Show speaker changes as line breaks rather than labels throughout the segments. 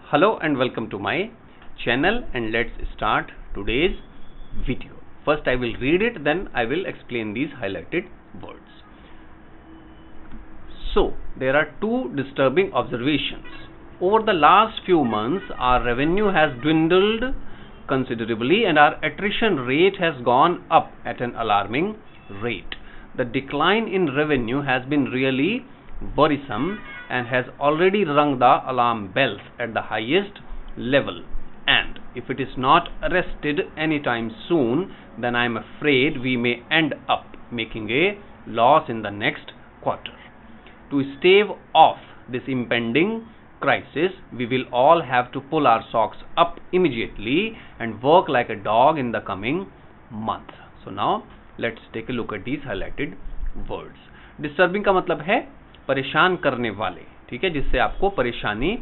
Hello and welcome to my channel, and let's start today's video. First I will read it, then I will explain these highlighted words. So there are two disturbing observations. Over the last few months our revenue has dwindled considerably and our attrition rate has gone up at an alarming rate. The decline in revenue has been really worrisome and has already rung the alarm bells at the highest level, and if it is not arrested anytime soon, then I am afraid we may end up making a loss in the next quarter. To stave off this impending crisis, we will all have to pull our socks up immediately and work like a dog in the coming month. So now let's take a look at these highlighted words. Disturbing का मतलब है परेशान करने वाले, ठीक है, जिससे आपको परेशानी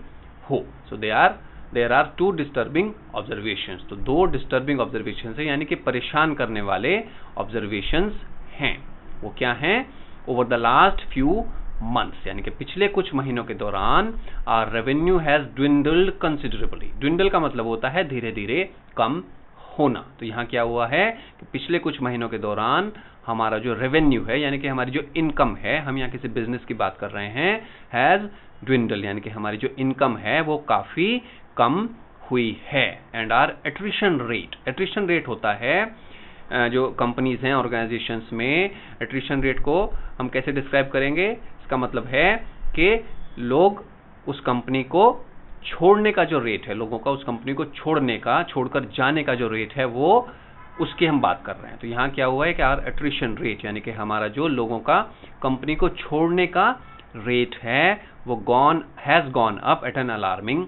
हो. So there are two disturbing observations. तो दो डिस्टर्बिंग ऑब्जर्वेशंस है, यानी कि परेशान करने वाले ऑब्जर्वेशंस हैं. वो क्या हैं? Over the last few months, यानी कि पिछले कुछ महीनों के दौरान our revenue has dwindled considerably. Dwindle का मतलब होता है धीरे धीरे कम होना. तो यहाँ क्या हुआ है कि पिछले कुछ महीनों के दौरान हमारा जो रेवेन्यू है, यानी कि हमारी जो इनकम है, हम यहाँ किसी बिजनेस की बात कर रहे हैं, हैज ड्विंडल, यानी कि हमारी जो इनकम है वो काफी कम हुई है. एंड आर एट्रिशन रेट होता है जो कंपनीज हैं, ऑर्गेनाइजेशंस में, एट्रिशन रेट को हम कैसे डिस्क्राइब करेंगे? इसका मतलब है कि लोग उस कंपनी को छोड़ने का जो रेट है, लोगों का उस कंपनी को छोड़कर जाने का जो रेट है, वो उसकी हम बात कर रहे हैं. तो यहाँ क्या हुआ है कि आर एट्रिशन रेट, यानी कि हमारा जो लोगों का कंपनी को छोड़ने का रेट है वो has gone up at an alarming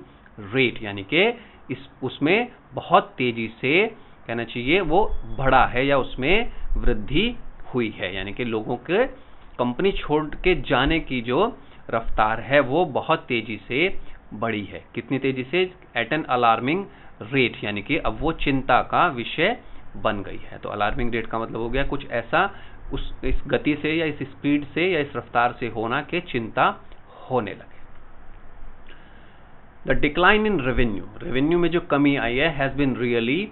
rate, यानी कि उसमें बहुत तेजी से, कहना चाहिए, वो बढ़ा है या उसमें वृद्धि हुई है. यानी कि लोगों के कंपनी छोड़ के जाने की जो रफ्तार है वो बहुत तेजी से बढ़ी है. कितनी तेजी से? एट एन अलार्मिंग रेट, यानी कि अब वो चिंता का विषय बन गई है. तो अलार्मिंग रेट का मतलब हो गया कुछ ऐसा इस गति से या इस स्पीड से या इस रफ्तार से होना कि चिंता होने लगे. द डिक्लाइन इन रेवेन्यू में जो कमी आई है हैज बिन रियली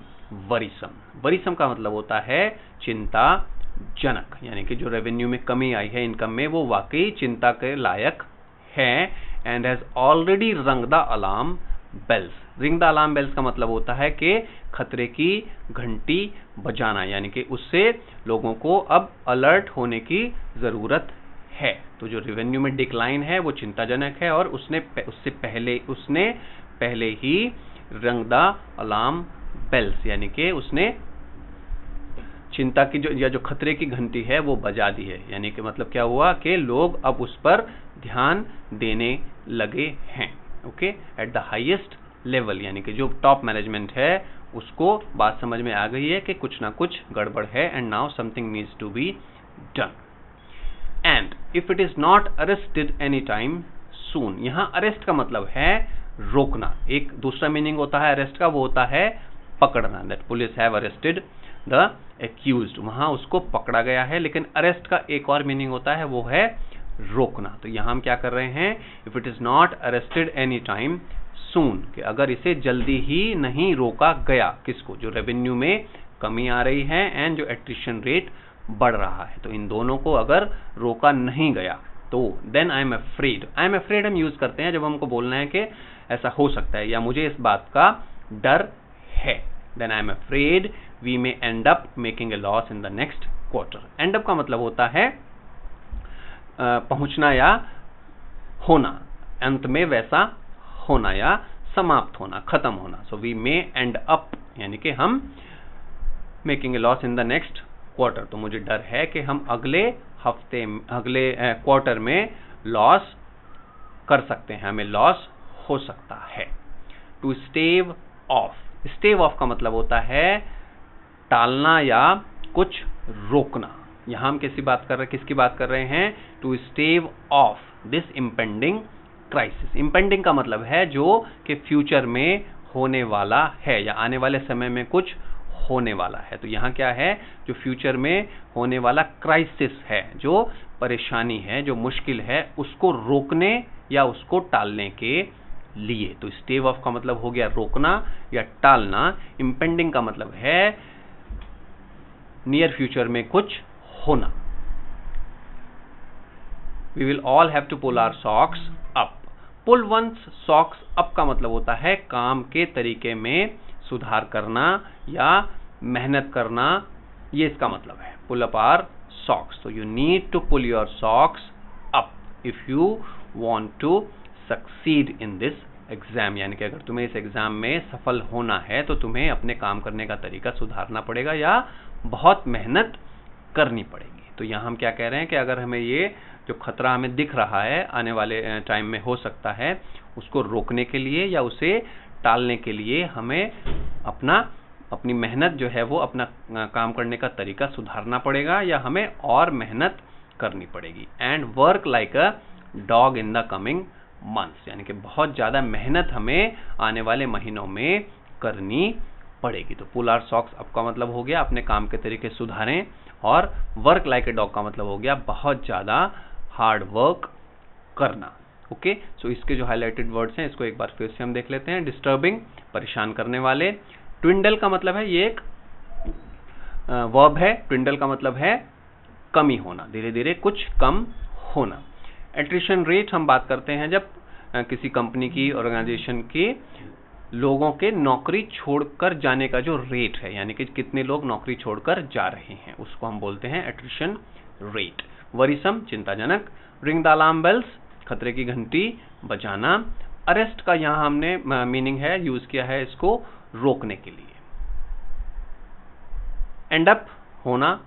वरीसम का मतलब होता है चिंताजनक, यानी कि जो रेवेन्यू में कमी आई है इनकम में, वो वाकई चिंता के लायक है. And has already rung the alarm bells. Ring the alarm bells का मतलब होता है कि खतरे की घंटी बजाना, यानी कि उससे लोगों को अब अलर्ट होने की जरूरत है. तो जो रेवेन्यू में डिक्लाइन है वो चिंताजनक है और उसने पहले ही रंग द अलार्म बेल्स, यानी कि उसने चिंता की जो खतरे की घंटी है वो बजा दी है. यानी कि मतलब क्या हुआ कि लोग अब उस पर ध्यान देने लगे हैं. Okay, at the highest level, यानी कि जो टॉप मैनेजमेंट है उसको बात समझ में आ गई है कि कुछ ना कुछ गड़बड़ है. And now something needs to be done. And if it is not arrested any time soon. यहाँ अरेस्ट का मतलब है रोकना. एक दूसरा मीनिंग होता है अरेस्ट का, वो होता है पकड़ना. That police have arrested the accused. वहां उसको पकड़ा गया है. लेकिन अरेस्ट का एक और मीनिंग होता है, वो है रोकना. तो यहां हम क्या कर रहे हैं? If it is not arrested any time सून, कि अगर इसे जल्दी ही नहीं रोका गया. किसको? जो रेवेन्यू में कमी आ रही है एंड जो एट्रिशन रेट बढ़ रहा है. तो इन दोनों को अगर रोका नहीं गया तो देन आई एम अफ्रेड हम यूज करते हैं जब हमको बोलना है कि ऐसा हो सकता है या मुझे इस बात का डर है. Then I am afraid we may end up making a loss in the next quarter. End up का मतलब होता है पहुंचना या होना, अंत में वैसा होना या समाप्त होना, खत्म होना. So we may end up, यानी कि हम making a loss in the next quarter. तो मुझे डर है कि हम अगले क्वार्टर में लॉस कर सकते हैं, हमें लॉस हो सकता है. टू स्टेव ऑफ का मतलब होता है टालना या कुछ रोकना. यहां हम किसकी बात कर रहे हैं? To stave off this impending crisis. Impending का मतलब है जो कि फ्यूचर में होने वाला है या आने वाले समय में कुछ होने वाला है. तो यहाँ क्या है? जो फ्यूचर में होने वाला क्राइसिस है, जो परेशानी है, जो मुश्किल है, उसको रोकने या उसको टालने के लिए। तो स्टेव ऑफ का मतलब हो गया रोकना या टालना, इम्पेंडिंग का मतलब है नियर फ्यूचर में कुछ होना। We will all have to pull our socks up. Pull one's socks up का मतलब होता है काम के तरीके में सुधार करना या मेहनत करना, ये इसका मतलब है। Pull up our socks. So you need to pull your socks up if you want to succeed in this exam. यानी कि अगर तुम्हें इस एग्जाम में सफल होना है तो तुम्हें अपने काम करने का तरीका सुधारना पड़ेगा या बहुत मेहनत करनी पड़ेगी। तो यहाँ हम क्या कह रहे हैं कि अगर हमें ये जो खतरा हमें दिख रहा है आने वाले टाइम में हो सकता है, उसको रोकने के लिए या उसे टालने के लिए हमें अपनी मेहनत जो है वो अपना काम करने का तरीका सुधारना पड़ेगा या हमें और मेहनत करनी पड़ेगी। And work like a dog in the coming months, यानी कि बहुत ज़्यादा मेहनत हमें आने वाले महीनों में करनी पड़ेगी। तो पुल आवर सॉक्स अप का मतलब हो गया अपने काम के तरीके सुधारें, और वर्क लाइक ए डॉग का मतलब हो गया बहुत ज़्यादा हार्ड वर्क करना। ओके, सो इसके जो हाईलाइटेड वर्ड्स हैं इसको एक बार फिर से हम देख लेते हैं। डिस्टर्बिंग, परेशान करने वाले। ट्विंडल का मतलब है, ये एक वर्ब है। ट्विंडल का मतलब है कमी होना, धीरे धीरे कुछ कम होना। एट्रिशन रेट हम बात करते हैं जब किसी कंपनी की, ऑर्गेनाइजेशन के लोगों के नौकरी छोड़कर जाने का जो रेट है, यानी कि कितने लोग नौकरी छोड़कर जा रहे हैं, उसको हम बोलते हैं एट्रिशन रेट। वरीसम, चिंताजनक। रिंग द अलार्म बेल्स, खतरे की घंटी बजाना। अरेस्ट का यहाँ हमने मीनिंग है यूज किया है इसको रोकने के लिए। एंड अप, होना।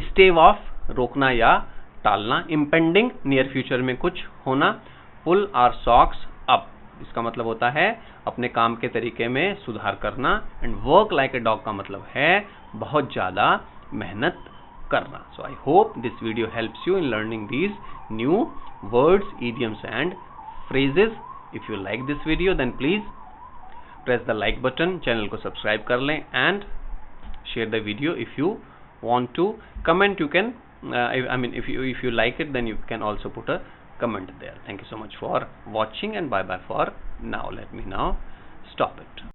स्टेव ऑफ, रोकना या टालना। इम्पेंडिंग, नियर फ्यूचर में कुछ होना। पुल आवर सॉक्स अप, इसका मतलब होता है अपने काम के तरीके में सुधार करना। And work like a dog का मतलब है बहुत ज्यादा मेहनत करना। So I hope this video helps you in learning these new words, idioms and phrases. If you like this video then please press the like button, channel को subscribe कर लें, and share the video if you want to. Comment, you can if you like it then you can also put a comment there. Thank you so much for watching and bye bye for now. Let me now stop it.